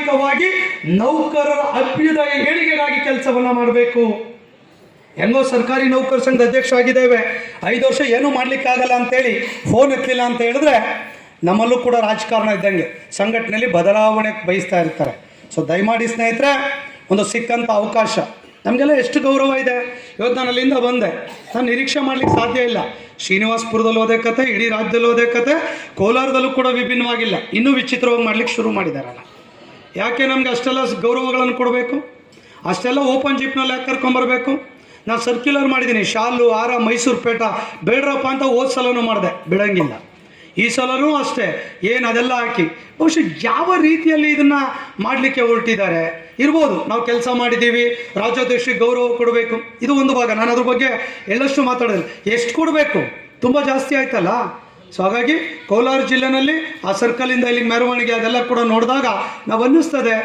ಪ್ರಾಮಾಣಿಕವಾಗಿ ನೌಕರರ ಅಭ್ಯುದಯ ಏಳಿಗೆಗಾಗಿ ಕೆಲಸವನ್ನ ಮಾಡಬೇಕು. ಹೆಂಗೋ ಸರ್ಕಾರಿ ನೌಕರ ಸಂಘದ ಅಧ್ಯಕ್ಷ ಆಗಿದ್ದೇವೆ, 5 ವರ್ಷ ಏನೂ ಮಾಡಲಿಕ್ಕಾಗಲ್ಲ ಅಂತೇಳಿ ಫೋನ್ ಎತ್ತಲಿಲ್ಲ ಅಂತ ಹೇಳಿದ್ರೆ ನಮ್ಮಲ್ಲೂ ಕೂಡ ರಾಜಕಾರಣ ಇದ್ದಂಗೆ ಸಂಘಟನೆಯಲ್ಲಿ ಬದಲಾವಣೆ ಬಯಸ್ತಾ ಇರ್ತಾರೆ. ಸೊ ದಯಮಾಡಿ ಸ್ನೇಹಿತರೆ, ಒಂದು ಸಿಕ್ಕಂಥ ಅವಕಾಶ ನಮಗೆಲ್ಲ ಎಷ್ಟು ಗೌರವ ಇದೆ. ಇವತ್ತು ನಾನು ಅಲ್ಲಿಂದ ಬಂದೆ, ನಾನು ನಿರೀಕ್ಷೆ ಮಾಡಲಿಕ್ಕೆ ಸಾಧ್ಯ ಇಲ್ಲ. ಶ್ರೀನಿವಾಸಪುರದಲ್ಲಿ ಹೋದೆ ಕತೆ, ಇಡೀ ರಾಜ್ಯದಲ್ಲಿ ಹೋದೆ ಕತೆ, ಕೋಲಾರದಲ್ಲೂ ಕೂಡ ವಿಭಿನ್ನವಾಗಿಲ್ಲ. ಇನ್ನೂ ವಿಚಿತ್ರವಾಗಿ ಮಾಡ್ಲಿಕ್ಕೆ ಶುರು ಮಾಡಿದಾರಲ್ಲ. ಯಾಕೆ ನಮಗೆ ಅಷ್ಟೆಲ್ಲ ಗೌರವಗಳನ್ನು ಕೊಡಬೇಕು? ಅಷ್ಟೆಲ್ಲ ಓಪನ್ ಜಿಪ್ನಲ್ಲಿ ಯಾಕೆ ಕರ್ಕೊಂಬರ್ಬೇಕು? ನಾನು ಸರ್ಕ್ಯುಲರ್ ಮಾಡಿದ್ದೀನಿ, ಶಾಲು ಹಾರ ಮೈಸೂರು ಪೇಟ ಬೇಡ್ರಪ್ಪ ಅಂತ ಹೋದ ಸಲನೂ ಮಾಡಿದೆ, ಬಿಡಂಗಿಲ್ಲ. ಈ ಸಲನೂ ಅಷ್ಟೇ, ಏನು ಅದೆಲ್ಲ ಹಾಕಿ ಬಹುಶಃ ಯಾವ ರೀತಿಯಲ್ಲಿ ಇದನ್ನು ಮಾಡಲಿಕ್ಕೆ ಹೊರಟಿದ್ದಾರೆ ಇರ್ಬೋದು. ನಾವು ಕೆಲಸ ಮಾಡಿದ್ದೀವಿ, ರಾಜ್ಯಾಧ್ಯಕ್ಷರಿಗೆ ಗೌರವ ಕೊಡಬೇಕು, ಇದು ಒಂದು ಭಾಗ. ನಾನು ಅದ್ರ ಬಗ್ಗೆ ಎಳ್ಳಷ್ಟು ಮಾತಾಡೋದಿಲ್ಲ. ಎಷ್ಟು ಕೊಡಬೇಕು? ತುಂಬ ಜಾಸ್ತಿ ಆಯ್ತಲ್ಲ. ಸೊ ಹಾಗಾಗಿ ಕೋಲಾರ ಜಿಲ್ಲೆನಲ್ಲಿ ಆ ಸರ್ಕಲಿಂದ ಇಲ್ಲಿ ಮೆರವಣಿಗೆ ಅದೆಲ್ಲ ಕೂಡ ನೋಡಿದಾಗ ನಾವು ಅನ್ನಿಸ್ತದೆ,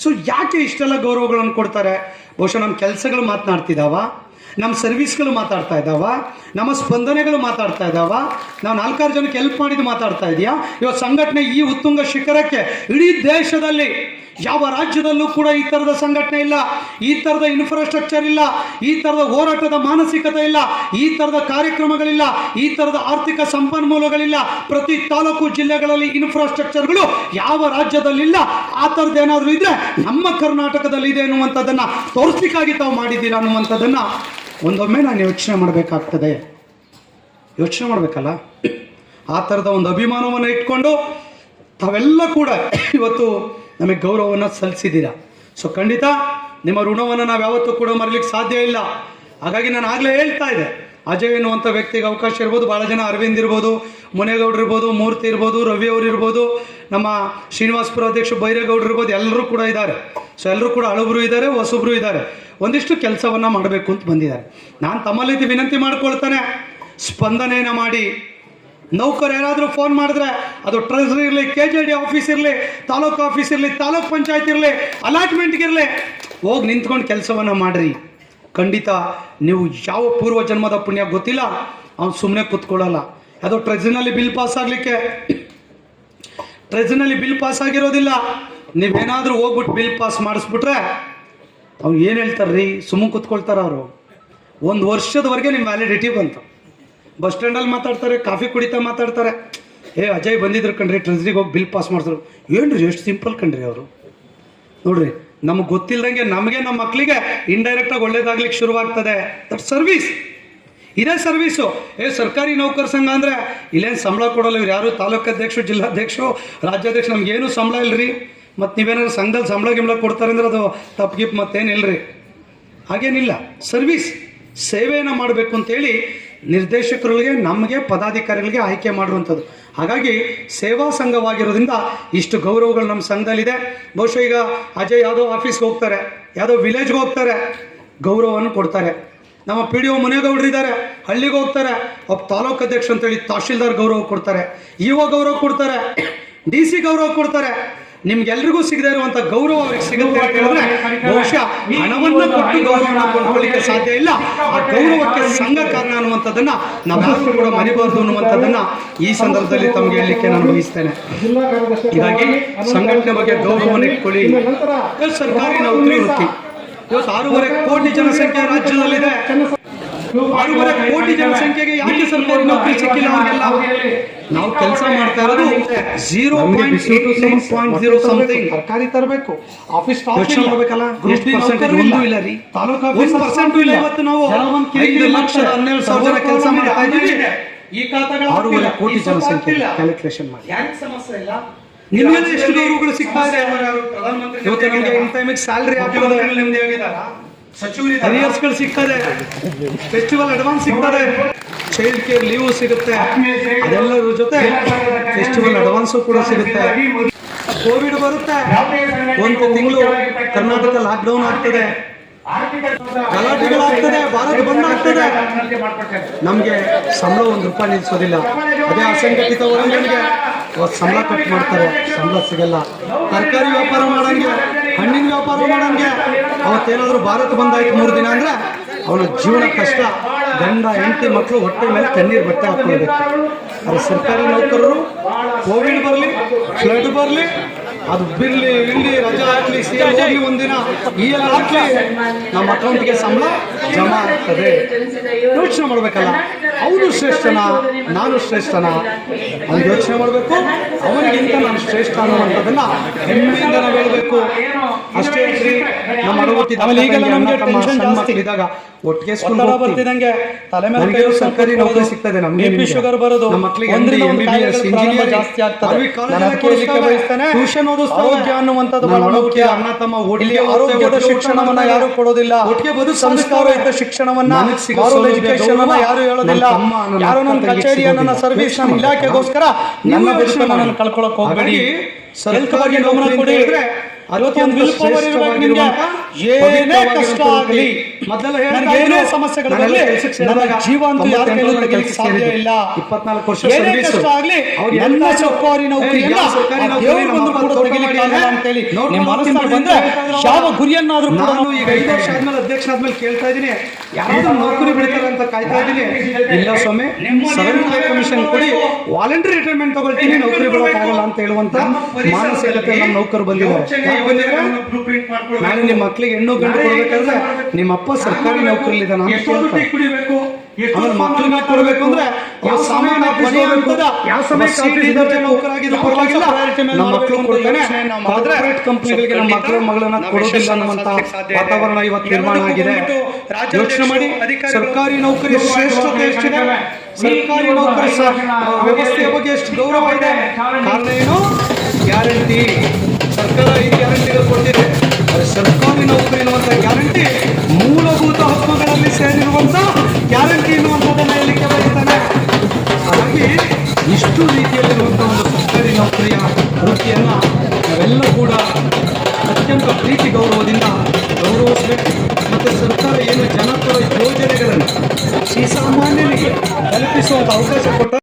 ಸೊ ಯಾಕೆ ಇಷ್ಟೆಲ್ಲ ಗೌರವಗಳನ್ನು ಕೊಡ್ತಾರೆ? ಬಹುಶಃ ನಮ್ಮ ಕೆಲಸಗಳು ಮಾತನಾಡ್ತಿದ್ದಾವ, ನಮ್ಮ ಸರ್ವಿಸ್ಗಳು ಮಾತಾಡ್ತಾ ಇದ್ದಾವ, ನಮ್ಮ ಸ್ಪಂದನೆಗಳು ಮಾತಾಡ್ತಾ ಇದ್ದಾವ, ನಾವು 4-6 ಜನಕ್ಕೆ ಹೆಲ್ಪ್ ಮಾಡಿದ್ದು ಮಾತಾಡ್ತಾ ಇದೆಯಾ? ಇವತ್ತು ಸಂಘಟನೆ ಈ ಉತ್ತುಂಗ ಶಿಖರಕ್ಕೆ ಇಡೀ ದೇಶದಲ್ಲಿ ಯಾವ ರಾಜ್ಯದಲ್ಲೂ ಕೂಡ ಈ ಥರದ ಸಂಘಟನೆ ಇಲ್ಲ, ಈ ಥರದ ಇನ್ಫ್ರಾಸ್ಟ್ರಕ್ಚರ್ ಇಲ್ಲ, ಈ ಥರದ ಹೋರಾಟದ ಮಾನಸಿಕತೆ ಇಲ್ಲ, ಈ ಥರದ ಕಾರ್ಯಕ್ರಮಗಳಿಲ್ಲ, ಈ ಥರದ ಆರ್ಥಿಕ ಸಂಪನ್ಮೂಲಗಳಿಲ್ಲ. ಪ್ರತಿ ತಾಲೂಕು ಜಿಲ್ಲೆಗಳಲ್ಲಿ ಇನ್ಫ್ರಾಸ್ಟ್ರಕ್ಚರ್ಗಳು ಯಾವ ರಾಜ್ಯದಲ್ಲಿಲ್ಲ. ಆ ಥರದ್ದು ಏನಾದರೂ ಇದ್ದರೆ ನಮ್ಮ ಕರ್ನಾಟಕದಲ್ಲಿ ಇದೆ ಅನ್ನುವಂಥದ್ದನ್ನು ತೋರಿಸ್ಲಿಕ್ಕಾಗಿ ತಾವು ಮಾಡಿದ್ದೀರಾ ಅನ್ನುವಂಥದ್ದನ್ನು ಒಂದೊಮ್ಮೆ ನಾನು ಯೋಚನೆ ಮಾಡಬೇಕಾಗ್ತದೆ. ಯೋಚನೆ ಮಾಡಬೇಕಲ್ಲ. ಆ ಥರದ ಒಂದು ಅಭಿಮಾನವನ್ನು ಇಟ್ಕೊಂಡು ತಾವೆಲ್ಲ ಕೂಡ ಇವತ್ತು ನಮಗೆ ಗೌರವವನ್ನು ಸಲ್ಲಿಸಿದ್ದೀರಾ. ಸೊ ಖಂಡಿತ ನಿಮ್ಮ ಋಣವನ್ನು ನಾವು ಯಾವತ್ತೂ ಕೂಡ ಮರಲಿಕ್ಕೆ ಸಾಧ್ಯ ಇಲ್ಲ. ಹಾಗಾಗಿ ನಾನು ಆಗಲೇ ಹೇಳ್ತಾ ಇದ್ದೆ, ಅಜಯ್ ಎನ್ನುವಂಥ ವ್ಯಕ್ತಿಗೆ ಅವಕಾಶ ಇರ್ಬೋದು, ಭಾಳ ಜನ ಅರವಿಂದ್ ಇರ್ಬೋದು, ಮುನೇಗೌಡರು ಇರ್ಬೋದು, ಮೂರ್ತಿ ಇರ್ಬೋದು, ರವಿ ಅವರು ಇರ್ಬೋದು, ನಮ್ಮ ಶ್ರೀನಿವಾಸಪುರ ಅಧ್ಯಕ್ಷ ಬೈರೇಗೌಡರು ಇರ್ಬೋದು, ಎಲ್ಲರೂ ಕೂಡ ಇದ್ದಾರೆ. ಸೊ ಎಲ್ಲರೂ ಕೂಡ ಹಳಬರು ಇದ್ದಾರೆ, ಹೊಸಬ್ರು ಇದ್ದಾರೆ, ಒಂದಿಷ್ಟು ಕೆಲಸವನ್ನು ಮಾಡಬೇಕು ಅಂತ ಬಂದಿದ್ದಾರೆ. ನಾನು ತಮ್ಮಲ್ಲಿ ವಿನಂತಿ ಮಾಡ್ಕೊಳ್ತಾನೆ, ಸ್ಪಂದನೆಯನ್ನು ಮಾಡಿ. ನೌಕರು ಯಾರಾದರೂ ಫೋನ್ ಮಾಡಿದ್ರೆ ಅದು ಟ್ರೆಜರಿ ಇರಲಿ, KJD ಆಫೀಸ್ ಇರಲಿ, ತಾಲೂಕು ಆಫೀಸ್ ಇರಲಿ, ತಾಲೂಕ್ ಪಂಚಾಯತ್ ಇರಲಿ, ಅಲಾಟ್ಮೆಂಟ್ಗಿರಲಿ, ಹೋಗಿ ನಿಂತ್ಕೊಂಡು ಕೆಲಸವನ್ನು ಮಾಡಿರಿ. ಖಂಡಿತ ನೀವು ಯಾವ ಪೂರ್ವ ಜನ್ಮದ ಪುಣ್ಯ ಗೊತ್ತಿಲ್ಲ, ಅವ್ನು ಸುಮ್ಮನೆ ಕೂತ್ಕೊಳ್ಳಲ್ಲ. ಅದು ಟ್ರೆಜರಿನಲ್ಲಿ ಬಿಲ್ ಪಾಸ್ ಆಗಲಿಕ್ಕೆ ಟ್ರೆಜರಿನಲ್ಲಿ ಬಿಲ್ ಪಾಸ್ ಆಗಿರೋದಿಲ್ಲ. ನೀವೇನಾದರೂ ಹೋಗ್ಬಿಟ್ಟು ಬಿಲ್ ಪಾಸ್ ಮಾಡಿಸ್ಬಿಟ್ರೆ ಅವ್ರು ಏನು ಹೇಳ್ತಾರ್ರಿ, ಸುಮ್ಮನೆ ಕೂತ್ಕೊಳ್ತಾರೆ ಅವರು. 1 ವರ್ಷದವರೆಗೆ ನಿಮ್ಮ ವ್ಯಾಲಿಡಿಟಿ ಬಂತು. ಬಸ್ ಸ್ಟ್ಯಾಂಡಲ್ಲಿ ಮಾತಾಡ್ತಾರೆ, ಕಾಫಿ ಕುಡಿತಾ ಮಾತಾಡ್ತಾರೆ, ಅಜಯ್ ಬಂದಿದ್ರು ಕಣ್ರಿ, ಟ್ರೆಜರಿಗೆ ಹೋಗಿ ಬಿಲ್ ಪಾಸ್ ಮಾಡಿದ್ರು. ಏನ್ರಿ ಎಷ್ಟು ಸಿಂಪಲ್ ಕಣ್ರಿ ಅವರು. ನೋಡ್ರಿ, ನಮಗೆ ಗೊತ್ತಿಲ್ಲದಂಗೆ ನಮಗೆ ನಮ್ಮ ಮಕ್ಕಳಿಗೆ ಇಂಡೈರೆಕ್ಟಾಗಿ ಒಳ್ಳೇದಾಗ್ಲಿಕ್ಕೆ ಶುರುವಾಗ್ತದೆ. ದಟ್ ಸರ್ವಿಸ್, ಇದೇ ಸರ್ವೀಸು. ಸರ್ಕಾರಿ ನೌಕರ ಸಂಘ ಅಂದರೆ ಇಲ್ಲೇನು ಸಂಬಳ ಕೊಡೋಲ್ಲ ಇವ್ರು ಯಾರು. ತಾಲೂಕು ಅಧ್ಯಕ್ಷರು, ಜಿಲ್ಲಾಧ್ಯಕ್ಷರು, ರಾಜ್ಯಾಧ್ಯಕ್ಷರು, ನಮಗೇನು ಸಂಬಳ ಇಲ್ಲರಿ. ಮತ್ತು ನೀವೇನಾದ್ರು ಸಂಘದಲ್ಲಿ ಸಂಬಳ ಕೊಡ್ತಾರೆ ಅಂದ್ರೆ ಅದು ತಪ್ಪು ಮತ್ತೇನಿಲ್ಲರಿ. ಹಾಗೇನಿಲ್ಲ. ಸರ್ವಿಸ್, ಸೇವೆಯನ್ನು ಮಾಡಬೇಕು ಅಂತೇಳಿ ನಿರ್ದೇಶಕರಿಗೆ, ನಮಗೆ ಪದಾಧಿಕಾರಿಗಳಿಗೆ ಆಯ್ಕೆ ಮಾಡುವಂಥದ್ದು. ಹಾಗಾಗಿ ಸೇವಾ ಸಂಘವಾಗಿರೋದ್ರಿಂದ ಇಷ್ಟು ಗೌರವಗಳು ನಮ್ಮ ಸಂಘದಲ್ಲಿದೆ. ಬಹುಶಃ ಈಗ ಅಜಯ್ ಯಾವುದೋ ಆಫೀಸ್ಗೆ ಹೋಗ್ತಾರೆ, ಯಾವುದೋ ವಿಲೇಜ್ಗೆ ಹೋಗ್ತಾರೆ, ಗೌರವವನ್ನು ಕೊಡ್ತಾರೆ. ನಮ್ಮ PDO ಮುನೇಗೌಡರು ಇದ್ದಾರೆ, ಹಳ್ಳಿಗೆ ಹೋಗ್ತಾರೆ, ಒಬ್ಬ ತಾಲೂಕು ಅಧ್ಯಕ್ಷ ಅಂತೇಳಿ ತಹಶೀಲ್ದಾರ್ ಗೌರವ ಕೊಡ್ತಾರೆ, EO ಗೌರವ ಕೊಡ್ತಾರೆ, DC ಗೌರವ ಕೊಡ್ತಾರೆ. ನಿಮ್ಗೆಲ್ರಿಗೂ ಸಿಗದೇ ಇರುವಂಥ ಗೌರವ ಅವ್ರಿಗೆ ಸಿಗುತ್ತೆ ಅಂತ ಹೇಳಿದ್ರೆ ಬಹುಶಃ ಹಣವನ್ನು ಕೊಟ್ಟು ಗೌರವವನ್ನು ಕೊಂಡ್ಕೊಳ್ಳಿಕ್ಕೆ ಸಾಧ್ಯ ಇಲ್ಲ. ಆ ಗೌರವಕ್ಕೆ ಸಂಘ ಕಾರಣ ಅನ್ನುವಂಥದ್ದನ್ನು ನಾವ್ಯಾರು ಕೂಡ ಮರಿಬಾರ್ದು ಅನ್ನುವಂಥದ್ದನ್ನು ಈ ಸಂದರ್ಭದಲ್ಲಿ ತಮಗೆ ಹೇಳಲಿಕ್ಕೆ ನಾನು ಬಯಸ್ತೇನೆ. ಹೀಗಾಗಿ ಸಂಘಟನೆ ಬಗ್ಗೆ ಗೌರವವನ್ನು ಇಟ್ಕೊಳ್ಳಿ. ಸರ್ಕಾರಿ ನೌಕರಿ ವೃತ್ತಿ ಇವತ್ತು 6.5 ಕೋಟಿ ಜನಸಂಖ್ಯೆ ರಾಜ್ಯದಲ್ಲಿದೆ. 6.5 ಕೋಟಿ ಜನಸಂಖ್ಯೆಗೆ ಯಾಕೆ ಸರ್ಕಾರಿ ನೌಕರಿ ಸಿಕ್ಕಿಲ್ಲ? ಅವರಿಗೆಲ್ಲ ನಾವು ಕೆಲಸ ಮಾಡ್ತಾ ಇರೋದು 0.89.0 ಸಮಥಿಂಗ್. ಸರ್ಕಾರಿ ತರಬೇಕು, ಆಫೀಸ್ ಮಾಡಬೇಕಲ್ಲ, ಎಷ್ಟು ಪರ್ಸೆಂಟೇಜ್ ಒಂದು ಇಲ್ಲ ರೀ, ತಾಲೂಕು ಆಫೀಸ್ ಪರ್ಸೆಂಟು ಇಲ್ಲ. ಇವತ್ತು ನಾವು 5,12,000 ಜನ ಕೆಲಸ ಮಾಡ್ತಾ ಇದ್ದೀವಿ. ಈ ಖಾತೆಗಳ 6.5 ಕೋಟಿ ಜನಸಂಖ್ಯೆ ಕ್ಯಾಲ್ಕುಲೇಷನ್ ಮಾಡಿ ಯಾಕೆ ಸಮಸ್ಯೆ ಇಲ್ಲ? ನಿಮಗೆ ಎಷ್ಟು ಗೌರವಗಳು ಸಿಗ್ತಾ ಇದೆ? ಇವತ್ತು ನಮಗೆ ಇನ್ ಟೈಮಿಗೆ ಸ್ಯಾಲ್ರಿ ಹಾಕಿರೋದು ನಿಮ್ದು ಆಗಿದಾರ, ಅರಿಯರ್ಸ್ಗಳು ಸಿಗ್ತದೆ, ಫೆಸ್ಟಿವಲ್ ಅಡ್ವಾನ್ಸ್ ಸಿಗ್ತದೆ, ಚೈಲ್ಡ್ ಕೇರ್ ಲೀವು ಸಿಗುತ್ತೆ, ಅದೆಲ್ಲರ ಜೊತೆ ಫೆಸ್ಟಿವಲ್ ಅಡ್ವಾನ್ಸು ಕೂಡ ಸಿಗುತ್ತೆ. ಕೋವಿಡ್ ಬರುತ್ತೆ, 1 ತಿಂಗಳು ಕರ್ನಾಟಕ ಲಾಕ್ಡೌನ್ ಆಗ್ತದೆ, ಗಲಾಟೆಗಳಾಗ್ತದೆ, ಭಾರತ ಬಂದ್ ಆಗ್ತದೆ. ನಮಗೆ ಸಂಬಳ 1 ರೂಪಾಯಿ ನಿಲ್ಲಿಸೋದಿಲ್ಲ. ಅದೇ ಅಸಂಘಟಿತ ವರ್ಗಗಳಿಗೆ ಸಂಬಳ ಕಟ್ ಮಾಡ್ತಾರೆ, ಸಂಬಳ ಸಿಗಲ್ಲ. ತರಕಾರಿ ವ್ಯಾಪಾರ ಮಾಡೋಂಗೆ, ಹಣ್ಣಿನ ವ್ಯಾಪಾರ ಮಾಡೋಂಗೆ ಅವತ್ತೇನಾದರೂ ಭಾರತ ಬಂದಾಯ್ತು 3 ದಿನ ಅಂದರೆ ಅವನ ಜೀವನ ಕಷ್ಟ. ಗಂಡ ಹೆಂಡತಿ ಮಕ್ಕಳು ಹೊಟ್ಟೆ ಮೇಲೆ ತಣ್ಣೀರು ಬಟ್ಟೆ ಹಾಕ್ಕೊಳ್ಬೇಕು. ಆದರೆ ಸರ್ಕಾರಿ ನೌಕರರು ಕೋವಿಡ್ ಬರಲಿ, ಫ್ಲಡ್ ಬರಲಿ, ಅದು ಬಿರ್ಲಿ ಇಲ್ಲಿ ರಜಾ ಸಲ್ಲಿಸಿ ಹೋಗಿ ಒಂದಿನ ಈ ಎಲ್ಲ ಹಾಕಿ ನಮ್ಮ ಅಕೌಂಟ್ಗೆ ಸಂಬಳ ಜಮಾ ಆಗ್ತದೆ. ಯೋಚನೆ ಮಾಡ್ಬೇಕಲ್ಲ, ಅವನು ಶ್ರೇಷ್ಠನ ನಾನು ಶ್ರೇಷ್ಠನ ಅವ್ನು ಯೋಚನೆ ಮಾಡಬೇಕು. ಅವನಿಗಿಂತ ನಾನು ಶ್ರೇಷ್ಠ ಅನ್ನುವಂಥದ್ದನ್ನ ಹೆಮ್ಮೆಯಿಂದ ನಾವು ಹೇಳ್ಬೇಕು. ಅಷ್ಟೇ ಹೇಳ್ರಿ. ನಮ್ಮ ಇದ್ದಾಗ ಒಟ್ಟಿಗೆ ಸ್ಕೂಲ್ ಬರ್ತಿದಂಗೆ ತಲೆ ಮೇಲೆ ಸರ್ಕಾರಿ ನೌಕರಿ ಸಿಗ್ತದೆ. ನಮ್ಗೆ ಶುಗರ್ ಬರೋದು ನಮ್ಮ ಮಕ್ಕಳಿಗೆ ಇಂಜಿನಿಯರ್ ಜಾಸ್ತಿ ಆಗ್ತದೆ. ಟ್ಯೂಷನ್ ಓದಿಸ್ತಾ ಆರೋಗ್ಯ ಅನ್ನುವಂಥದ್ದು ಬಹಳ ಮುಖ್ಯ. ಅಣ್ಣ ತಮ್ಮ ಒಟ್ಟಿಗೆ ಆರೋಗ್ಯದ ಶಿಕ್ಷಣವನ್ನ ಯಾರು ಕೊಡೋದಿಲ್ಲ. ಒಟ್ಟಿಗೆ ಬದುಕು ಸಂಸ್ಕಾರಯುತ ಶಿಕ್ಷಣವನ್ನ ಎಜುಕೇಶನ್ ಅನ್ನ ಯಾರು ಹೇಳೋದಿಲ್ಲ. ಯಾರೋ ನನ್ನ ಕಚೇರಿಯ ನನ್ನ ಸರ್ವಿಸ್ ನನ್ನ ಇಲಾಖೆಗೋಸ್ಕರ ನನ್ನ ಬದುಕನ್ನು ಕಳ್ಕೊಳಕ್ ಹೋಗಬೇಡಿ. ಸರ್ಕಾರಿ ಗಮನ ಕೊಡಿ. ಏನೇ ಕಷ್ಟ ಆಗಲಿ, ಏನೇ ಸಮಸ್ಯೆಗಳಲ್ಲಿ ಜೀವ ಅಂತೂ ಯಾರ ಕೈಲೂ ತೆಗೆಯಲಿಕ್ಕೆ ಸಾಧ್ಯ ಇಲ್ಲ. 24 ವರ್ಷ ಕಷ್ಟ ಆಗಲಿ, ಎಲ್ಲ ಸರ್ಕಾರಿ ನೌಕರಿಯನ್ನ ದೇವರು ಬಂದು ಕೂಡ ತೆಗಿಲಿಕ್ಕೆ ಆಗಲ್ಲ ಅಂತೇಳಿ ನಿಮ್ಮ ಮನಸ್ಸಿನಲ್ಲಿ ಬಂದ್ರೆ ಯಾವ ಗುರಿಯನ್ನಾದ್ರೂ ನಾನು ಈಗ 5 ವರ್ಷ ಆದ್ಮೇಲೆ ಅಧ್ಯಕ್ಷ ಆದ್ಮೇಲೆ ಕೇಳ್ತಾ ಇದ್ದೀನಿ, ಯಾರಾದ್ರೂ ನೌಕರಿ ಬಿಡ್ತಾರೆ ಅಂತ ಕಾಯ್ತಾ ಇದ್ದೀನಿ. ಇಲ್ಲ ಸ್ವಾಮಿ, 7th ಪೇ ಕಮಿಷನ್ ಕೊಡಿ, ವಾಲಂಟರಿ ರಿಟೈರ್ಮೆಂಟ್ ತಗೊಳ್ತೀನಿ, ನೌಕರಿ ಬಿಡೋಕ್ಕಾಗಲ್ಲ ಅಂತ ಹೇಳುವಂತ ಮಾನಸಿಕತೆ ನಮ್ಮ ನೌಕರು ಬಂದಿದ್ದಾರೆ. ನಾನು ನಿಮ್ಮ ಮಕ್ಕಳಿಗೆ ಹೆಣ್ಣು ಗಂಡು ಕೊಡ್ಬೇಕಾದ್ರೆ ನಿಮ್ಮ ಅಪ್ಪ ಸರ್ಕಾರಿ ನೌಕರಿಲಿದ್ದಾನ ಅಂತ ಕೇಳ್ತಾರೆ. ಆಮೇಲೆ ಮಕ್ಕಳಿಗೆ ಕೊಡ್ಬೇಕು ಅಂದ್ರೆ ಯಾವ ಸಮಯ ನೌಕರಾಗಿದ್ದು ಪರವಾಗಿಲ್ಲ, ನಮ್ಮ ಮಕ್ಕಳು ಕೊಡ್ತಾನೆ. ಕಾರ್ಪೊರೇಟ್ ಕಂಪನಿಗಳಿಗೆ ನಮ್ಮ ಮಕ್ಕಳ ಮಗಳನ್ನ ಕೊಡೋದಿಲ್ಲ ಅನ್ನುವಂತ ವಾತಾವರಣ ಇವತ್ತು ನಿರ್ಮಾಣ ಆಗಿದೆ. ಯೋಚನೆ ಮಾಡಿ, ಸರ್ಕಾರಿ ನೌಕರಿ ಶ್ರೇಷ್ಠತೆ ಎಷ್ಟಿದೆ, ಸರ್ಕಾರಿ ನೌಕರಿ ವ್ಯವಸ್ಥೆಯ ಬಗ್ಗೆ ಎಷ್ಟು ಗೌರವ ಇದೆ. ಕಾರಣ ಏನು? ಗ್ಯಾರಂಟಿ. ಸರ್ಕಾರ ಈ ಗ್ಯಾರಂಟಿಗಳು ಕೊಟ್ಟಿದೆ. ಸರ್ಕಾರಿ ನೌಕರಿ ಎನ್ನುವಂಥ ಗ್ಯಾರಂಟಿ ಮೂಲಭೂತ ಹಕ್ಕುಗಳಲ್ಲಿ ಸೇರಿರುವಂಥ ಗ್ಯಾರಂಟಿ ಎನ್ನುವಂಥದ್ದನ್ನು ಹೇಳಲಿಕ್ಕೆ ಬಯಸ್ತಾನೆ. ಹಾಗಾಗಿ ಇಷ್ಟು ರೀತಿಯಲ್ಲಿರುವಂಥ ಒಂದು ಸರ್ಕಾರಿ ನೌಕರಿಯ ವೃತ್ತಿಯನ್ನು ನಾವೆಲ್ಲ ಕೂಡ ಅತ್ಯಂತ ಪ್ರೀತಿ ಗೌರವದಿಂದ ಗೌರವಿಸಬೇಕು. ಮತ್ತು ಸರ್ಕಾರ ಏನು ಜನಪರ ಯೋಜನೆಗಳನ್ನು ಶ್ರೀಸಾಮಾನ್ಯನಿಗೆ ತಲುಪಿಸುವಂಥ ಅವಕಾಶ ಕೊಟ್ಟ